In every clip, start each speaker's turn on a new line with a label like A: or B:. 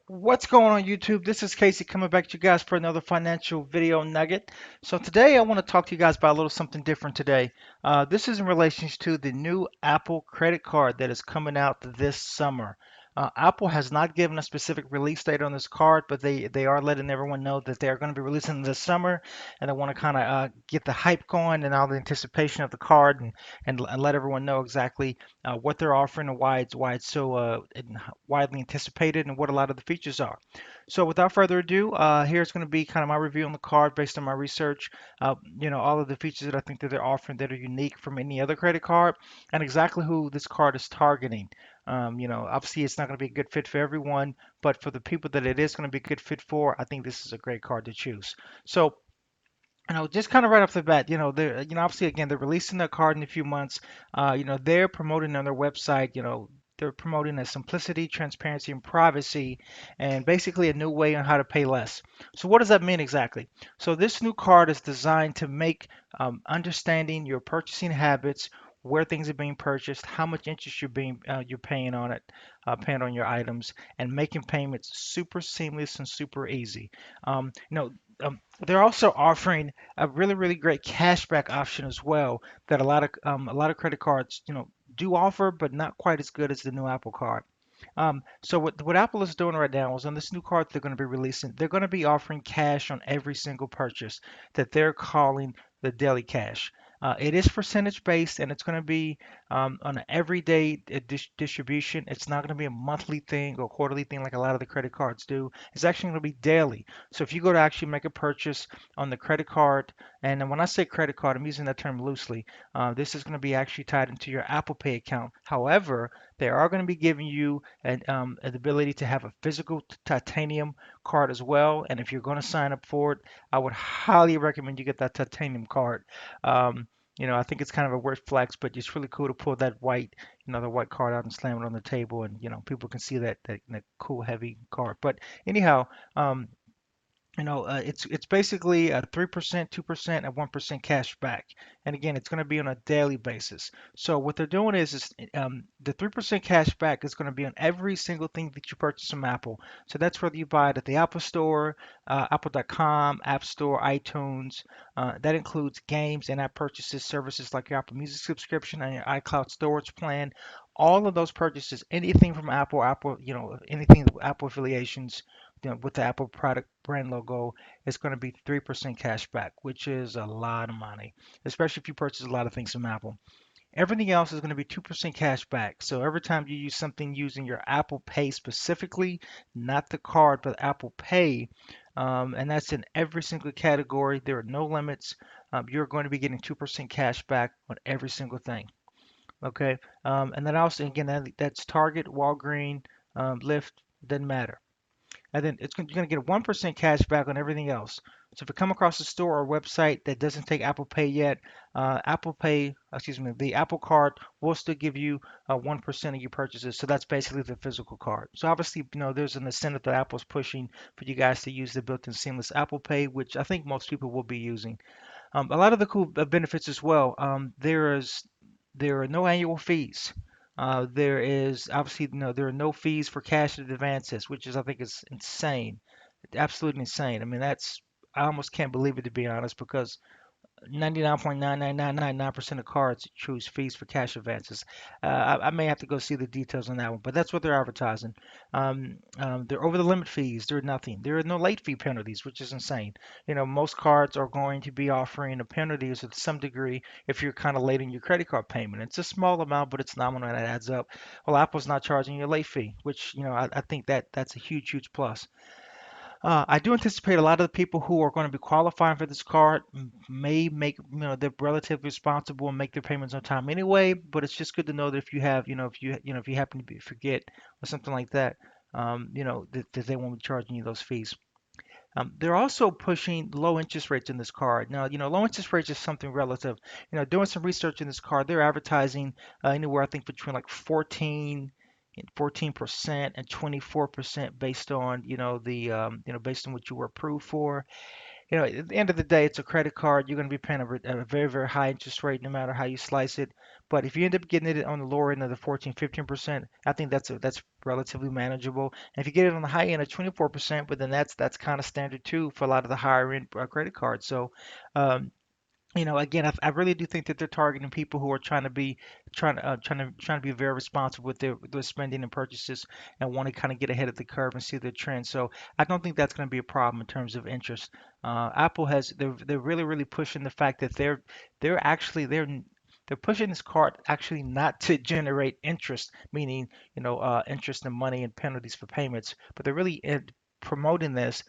A: What's going on YouTube? This is Casey coming back to you guys for another financial video nugget. So today I want to talk to you guys about a little something different today. This is in relation to the new Apple credit card that is coming out this summer. Apple has not given a specific release date on this card, but they are letting everyone know that they are going to be releasing it this summer, and they want to kind of get the hype going and all the anticipation of the card and let everyone know exactly what they're offering and why it's so widely anticipated and what a lot of the features are. So without further ado, here's going to be kind of my review on the card based on my research. All of the features that I think that they're offering that are unique from any other credit card, and exactly who this card is targeting. Obviously it's not going to be a good fit for everyone, but for the people that it is going to be a good fit for, I think this is a great card to choose. So just kind of right off the bat, obviously, again, they're releasing their card in a few months. They're promoting on their website, they're promoting a simplicity, transparency, and privacy, and basically a new way on how to pay less. So, what does that mean exactly? So, this new card is designed to make understanding your purchasing habits, where things are being purchased, how much interest you're paying on it, paying on your items, and making payments super seamless and super easy. They're also offering a really, really great cashback option as well that a lot of credit cards, do offer, but not quite as good as the new Apple Card. So what Apple is doing right now is on this new card they're going to be releasing, they're going to be offering cash on every single purchase that they're calling the daily cash. It is percentage based and it's going to be on an everyday distribution. It's not going to be a monthly thing or quarterly thing like a lot of the credit cards do. It's actually going to be daily. So if you go to actually make a purchase on the credit card, and then when I say credit card, I'm using that term loosely. This is going to be actually tied into your Apple Pay account. However, they are going to be giving you an ability to have a physical titanium card as well. And if you're going to sign up for it, I would highly recommend you get that titanium card. I think it's kind of a weird flex, but it's really cool to pull that the white card out and slam it on the table, and people can see that cool heavy card. But anyhow, it's basically a 3%, 2%, and 1% cash back. And again, it's going to be on a daily basis. So what they're doing is the 3% cash back is going to be on every single thing that you purchase from Apple. So that's whether you buy it at the Apple Store, Apple.com, App Store, iTunes. That includes games and app purchases, services like your Apple Music subscription and your iCloud storage plan. All of those purchases, anything from Apple, anything Apple affiliations, with the Apple product brand logo, it's going to be 3% cash back, which is a lot of money, especially if you purchase a lot of things from Apple. Everything else is going to be 2% cash back. So every time you use something using your Apple Pay specifically, not the card, but Apple Pay, and that's in every single category, there are no limits. You're going to be getting 2% cash back on every single thing. Okay. And then also, again, that's Target, Walgreens, Lyft, doesn't matter. And then you're going to get 1% cash back on everything else. So if you come across a store or website that doesn't take Apple Pay yet, the Apple Card will still give you 1% of your purchases. So that's basically the physical card. So obviously, there's an incentive that Apple's pushing for you guys to use the built-in seamless Apple Pay, which I think most people will be using. A lot of the cool benefits as well. There are no annual fees. There is obviously there are no fees for cash advances, which is I think is insane, absolutely insane. I mean I almost can't believe it to be honest because 99.99999% of cards choose fees for cash advances. I may have to go see the details on that one, but that's what they're advertising. They're over the limit fees. They're nothing. There are no late fee penalties, which is insane. Most cards are going to be offering a penalty to some degree if you're kind of late in your credit card payment. It's a small amount, but it's nominal and it adds up. Well, Apple's not charging you a late fee, which I think that's a huge, huge plus. I do anticipate a lot of the people who are going to be qualifying for this card may make, they're relatively responsible and make their payments on time anyway. But it's just good to know that if you have, if you happen to forget or something like that, that they won't be charging you those fees. They're also pushing low interest rates in this card. Now, low interest rates is something relative. Doing some research in this card, they're advertising anywhere I think between like 14% and 24% based on based on what you were approved for. at the end of the day, it's a credit card. You're going to be paying a very, very high interest rate no matter how you slice it. But if you end up getting it on the lower end of the 14, 15%, I think that's relatively manageable. And if you get it on the high end of 24%, but then that's kind of standard too for a lot of the higher end credit cards. So, um, again, I really do think that they're targeting people who are trying to be very responsible with their spending and purchases and want to kind of get ahead of the curve and see the trend. So I don't think that's going to be a problem in terms of interest. Apple they're really really pushing the fact that they're actually they're pushing this card actually not to generate interest, meaning interest and money and penalties for payments, but they're really promoting this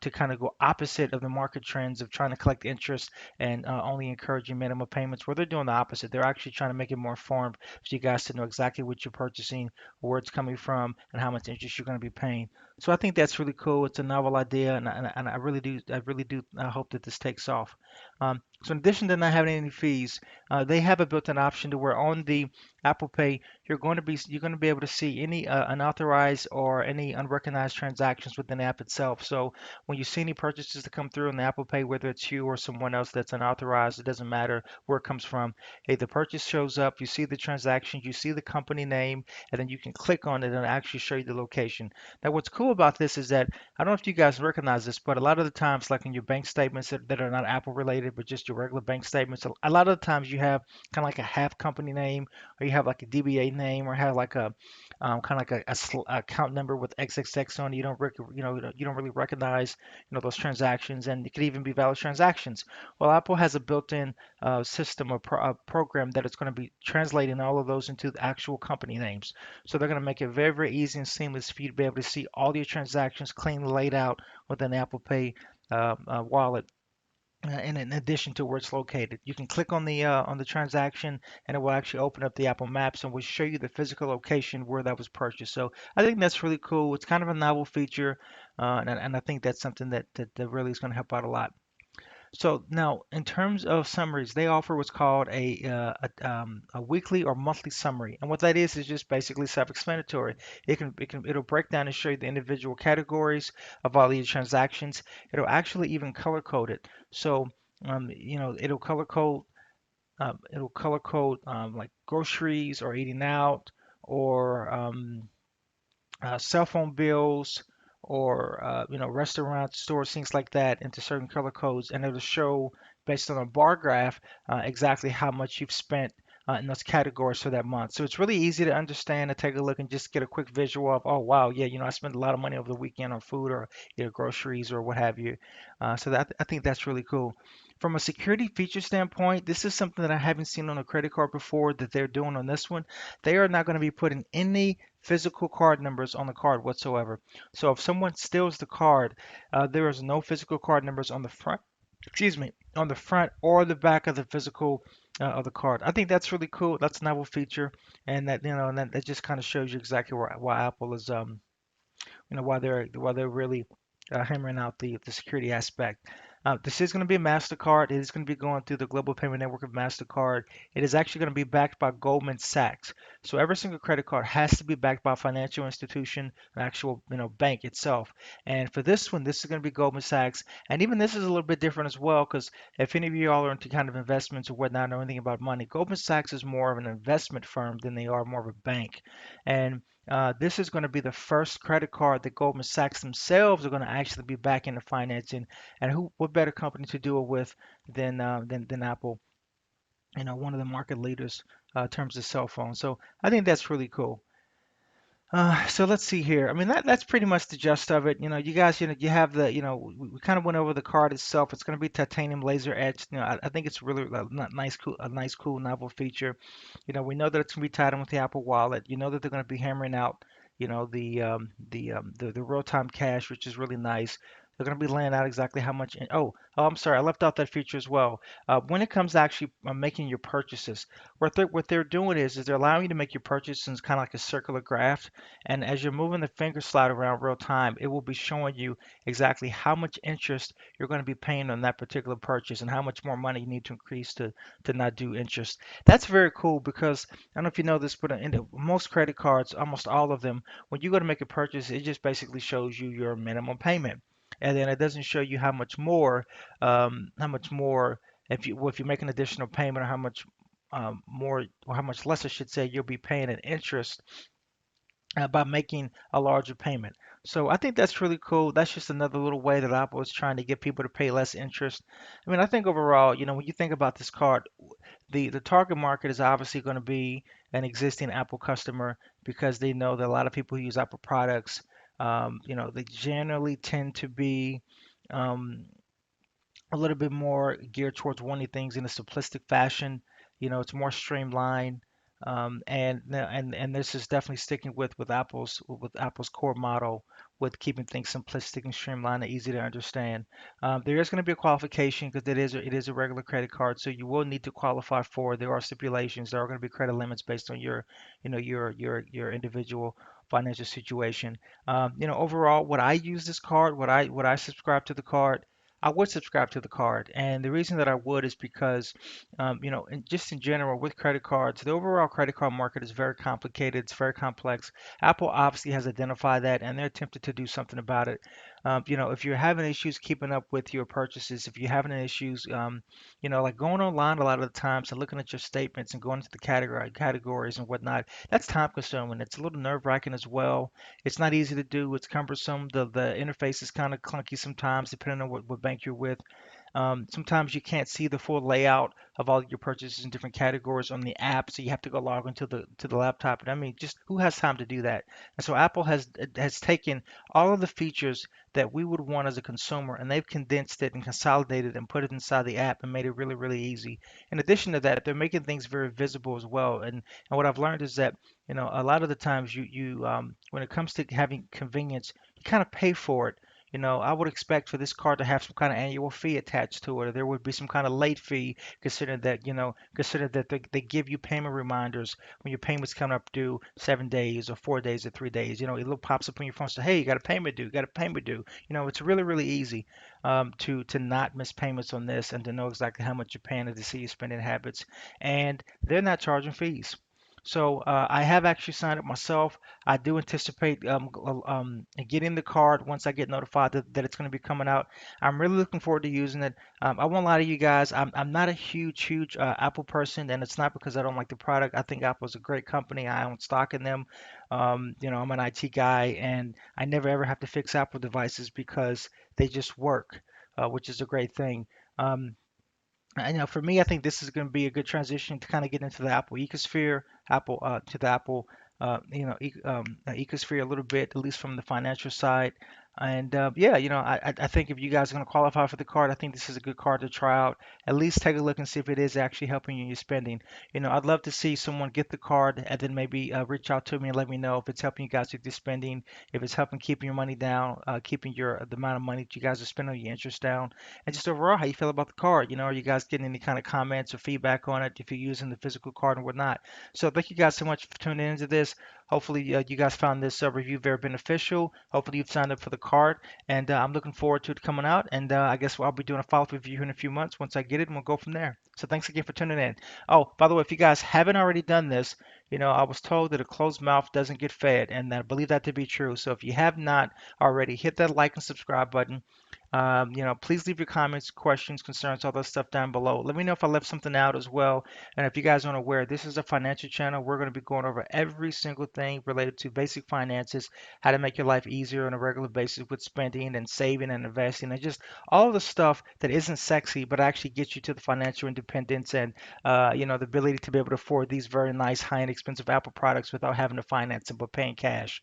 A: to kind of go opposite of the market trends of trying to collect interest and only encouraging minimum payments, where they're doing the opposite. They're actually trying to make it more informed for you guys to know exactly what you're purchasing, where it's coming from, and how much interest you're going to be paying. So I think that's really cool. It's a novel idea, and I really do hope that this takes off. So in addition to not having any fees, they have a built-in option to where on the Apple Pay you're going to be able to see any unauthorized or any unrecognized transactions within the app itself. So when you see any purchases that come through in the Apple Pay, whether it's you or someone else that's unauthorized, it doesn't matter where it comes from. Hey, the purchase shows up, you see the transaction, you see the company name, and then you can click on it and it'll actually show you the location. Now, what's cool about this is that I don't know if you guys recognize this, but a lot of the times, like in your bank statements that are not Apple related, but just your regular bank statements, a lot of the times you have kind of like a half company name, or you have like a DBA name, or have like a kind of like account number with XXX on it. You don't really recognize those transactions, and it could even be valid transactions. Well, Apple has a built-in system or program that is going to be translating all of those into the actual company names. So they're going to make it very, very easy and seamless for you to be able to see all your transactions cleanly laid out within the Apple Pay wallet. And in addition to where it's located, you can click on the transaction, and it will actually open up the Apple Maps and will show you the physical location where that was purchased. So I think that's really cool. It's kind of a novel feature, and I think that's something that really is going to help out a lot. So now, in terms of summaries, they offer what's called a weekly or monthly summary, and what that is just basically self-explanatory. It'll break down and show you the individual categories of all these transactions. It'll actually even color code it. So it'll color code like groceries or eating out or cell phone bills or restaurant stores, things like that, into certain color codes, and it'll show based on a bar graph exactly how much you've spent in those categories for that month. So it's really easy to understand and take a look and just get a quick visual of, oh wow, yeah, I spent a lot of money over the weekend on food or groceries or what have you. So that I think that's really cool. From a security feature standpoint, this is something that I haven't seen on a credit card before that they're doing on this one. They are not going to be putting any physical card numbers on the card whatsoever. So if someone steals the card, there is no physical card numbers on the front, excuse me, on the front or the back of the physical of the card. I think that's really cool. That's a novel feature, and that just kind of shows you exactly why Apple is why they're really hammering out the security aspect. This is going to be a MasterCard. It is going to be going through the global payment network of MasterCard. It is actually going to be backed by Goldman Sachs. So every single credit card has to be backed by a financial institution, an actual bank itself. And for this one, this is going to be Goldman Sachs. And even this is a little bit different as well, because if any of you all are into kind of investments or whatnot, know anything about money, Goldman Sachs is more of an investment firm than they are more of a bank. And this is going to be the first credit card that Goldman Sachs themselves are going to actually be back into financing, and what better company to do it with than Apple? One of the market leaders in terms of cell phones. So I think that's really cool. So let's see here. I mean, that's pretty much the gist of it. You guys, you have we kind of went over the card itself. It's going to be titanium laser etched. I think it's really a nice, cool, novel feature. We know that it's going to be tied in with the Apple Wallet. You know that they're going to be hammering out, the real-time cash, which is really nice. They're going to be laying out exactly how much. Oh, I'm sorry, I left out that feature as well. When it comes to actually making your purchases, what they're doing is they're allowing you to make your purchases kind of like a circular graph, and as you're moving the finger slide around real time, it will be showing you exactly how much interest you're going to be paying on that particular purchase and how much more money you need to increase to not do interest. That's very cool because I don't know if you know this, but most credit cards, almost all of them, when you go to make a purchase, it just basically shows you your minimum payment. and then it doesn't show you how much more if you make an additional payment, or how much more, or how much less I should say, you'll be paying in interest by making a larger payment. So I think that's really cool. That's just another little way that Apple is trying to get people to pay less interest. I mean, I think overall, when you think about this card, the target market is obviously going to be an existing Apple customer, because they know that a lot of people who use Apple products, they generally tend to be um, a little bit more geared towards wanting things in a simplistic fashion. It's more streamlined, and this is definitely sticking with Apple's core model, with keeping things simplistic and streamlined and easy to understand. There is going to be a qualification, because it is a regular credit card, so you will need to qualify for. There are stipulations. There are going to be credit limits based on your individual financial situation. Overall, would I use this card? Would I subscribe to the card? I would subscribe to the card, and the reason that I would is because, just in general with credit cards, the overall credit card market is very complicated. It's very complex. Apple obviously has identified that, and they're attempted to do something about it. If you're having issues keeping up with your purchases, if you're having issues, like going online a lot of the times and looking at your statements and going into the categories and whatnot, that's time consuming. It's a little nerve-wracking as well. It's not easy to do. It's cumbersome. The interface is kind of clunky sometimes, depending on what bank you're with. Sometimes you can't see the full layout of all your purchases in different categories on the app, so you have to go log into the laptop. And I mean, just who has time to do that? And so Apple has taken all of the features that we would want as a consumer, and they've condensed it and consolidated and put it inside the app and made it really, really easy. In addition to that, they're making things very visible as well. And what I've learned is that a lot of the times when it comes to having convenience, you kind of pay for it. I would expect for this card to have some kind of annual fee attached to it, or there would be some kind of late fee, consider that they give you payment reminders when your payment's coming up due 7 days or 4 days or 3 days. It little pops up on your phone, say, hey, you got a payment due, you got a payment due. It's really, really easy to not miss payments on this, and to know exactly how much you're paying, and to see your spending habits. And they're not charging fees. So I have actually signed up myself. I do anticipate getting the card once I get notified that it's going to be coming out. I'm really looking forward to using it. I won't lie to you guys. I'm not a huge Apple person, and it's not because I don't like the product. I think Apple's a great company. I own stock in them. I'm an IT guy, and I never ever have to fix Apple devices because they just work, which is a great thing. Um, for me, I think this is going to be a good transition to kind of get into the Apple ecosphere, Apple to the Apple, ecosphere a little bit, at least from the financial side. And yeah, I think if you guys are going to qualify for the card, I think this is a good card to try out. At least take a look and see if it is actually helping you in your spending. I'd love to see someone get the card and then maybe reach out to me and let me know if it's helping you guys with your spending, if it's helping keeping your money down, keeping the amount of money that you guys are spending on your interest down, and just overall how you feel about the card. Are you guys getting any kind of comments or feedback on it if you're using the physical card and whatnot? So thank you guys so much for tuning into this. Hopefully you guys found this review very beneficial. Hopefully you've signed up for the card, and I'm looking forward to it coming out. And I guess I'll be doing a follow-up review in a few months once I get it, and we'll go from there. So thanks again for tuning in. Oh, by the way, if you guys haven't already done this, I was told that a closed mouth doesn't get fed, and I believe that to be true. So if you have not already, hit that like and subscribe button. Please leave your comments, questions, concerns, all that stuff down below. Let me know if I left something out as well. And if you guys aren't aware, this is a financial channel. We're going to be going over every single thing related to basic finances, how to make your life easier on a regular basis with spending and saving and investing, and just all the stuff that isn't sexy but actually gets you to the financial independence and the ability to be able to afford these very nice, high and expensive Apple products without having to finance them but paying cash.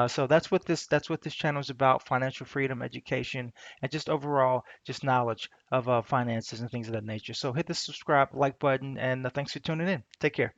A: So that's what this channel is about: financial freedom, education, and just overall just knowledge of finances and things of that nature. So hit the subscribe, like button, and thanks for tuning in. Take care.